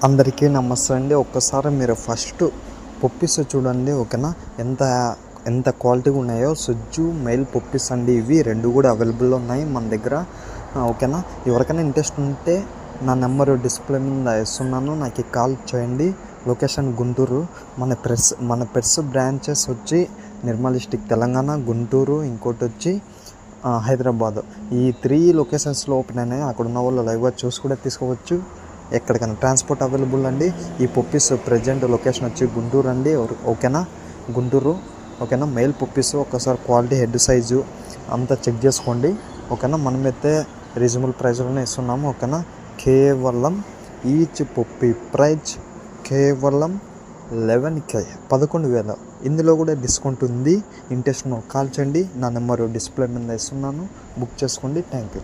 అందరికీ నమస్తే అండి. ఒక్కసారి మీరు ఫస్ట్ పొప్పిస్ చూడండి, ఓకేనా. ఎంత ఎంత క్వాలిటీగా ఉన్నాయో. సుజ్జు మెయిల్ పొప్పిస్ అండి. ఇవి రెండు కూడా అవైలబుల్లో ఉన్నాయి మన దగ్గర, ఓకేనా. ఎవరికైనా ఇంట్రెస్ట్ ఉంటే నా నెంబరు డిస్ప్లే మీద ఇస్తున్నాను, నాకు కాల్ చేయండి. లొకేషన్ గుంటూరు. మన పెట్స్ బ్రాంచెస్ వచ్చి నిర్మల్ డిస్టిక్ తెలంగాణ, గుంటూరు, ఇంకోటి వచ్చి హైదరాబాద్. ఈ 3 లొకేషన్స్లో ఓపెన్ అయినాయి. అక్కడ ఉన్న వాళ్ళు లైవ్గా చూసి కూడా తీసుకోవచ్చు. ఎక్కడికైనా ట్రాన్స్పోర్ట్ అవైలబుల్ అండి. ఈ పొప్పిస్ ప్రజెంట్ లొకేషన్ వచ్చి గుంటూరు అండి, ఓకేనా. గుంటూరు, ఓకేనా. మెయిల్ పొప్పిస్ ఒకసారి క్వాలిటీ, హెడ్ సైజు అంతా చెక్ చేసుకోండి, ఓకేనా. మనమైతే రీజనబుల్ ప్రైస్లోనే ఇస్తున్నాము, ఓకేనా. కేవలం ఈచ్ పొప్పి ప్రైజ్ కేవలం 11K, 11,000. ఇందులో కూడా డిస్కౌంట్ ఉంది. ఇంట్రెస్ట్ కాల్ చేయండి. నా నెంబరు డిస్ప్లే మీద ఇస్తున్నాను, బుక్ చేసుకోండి. Thank you.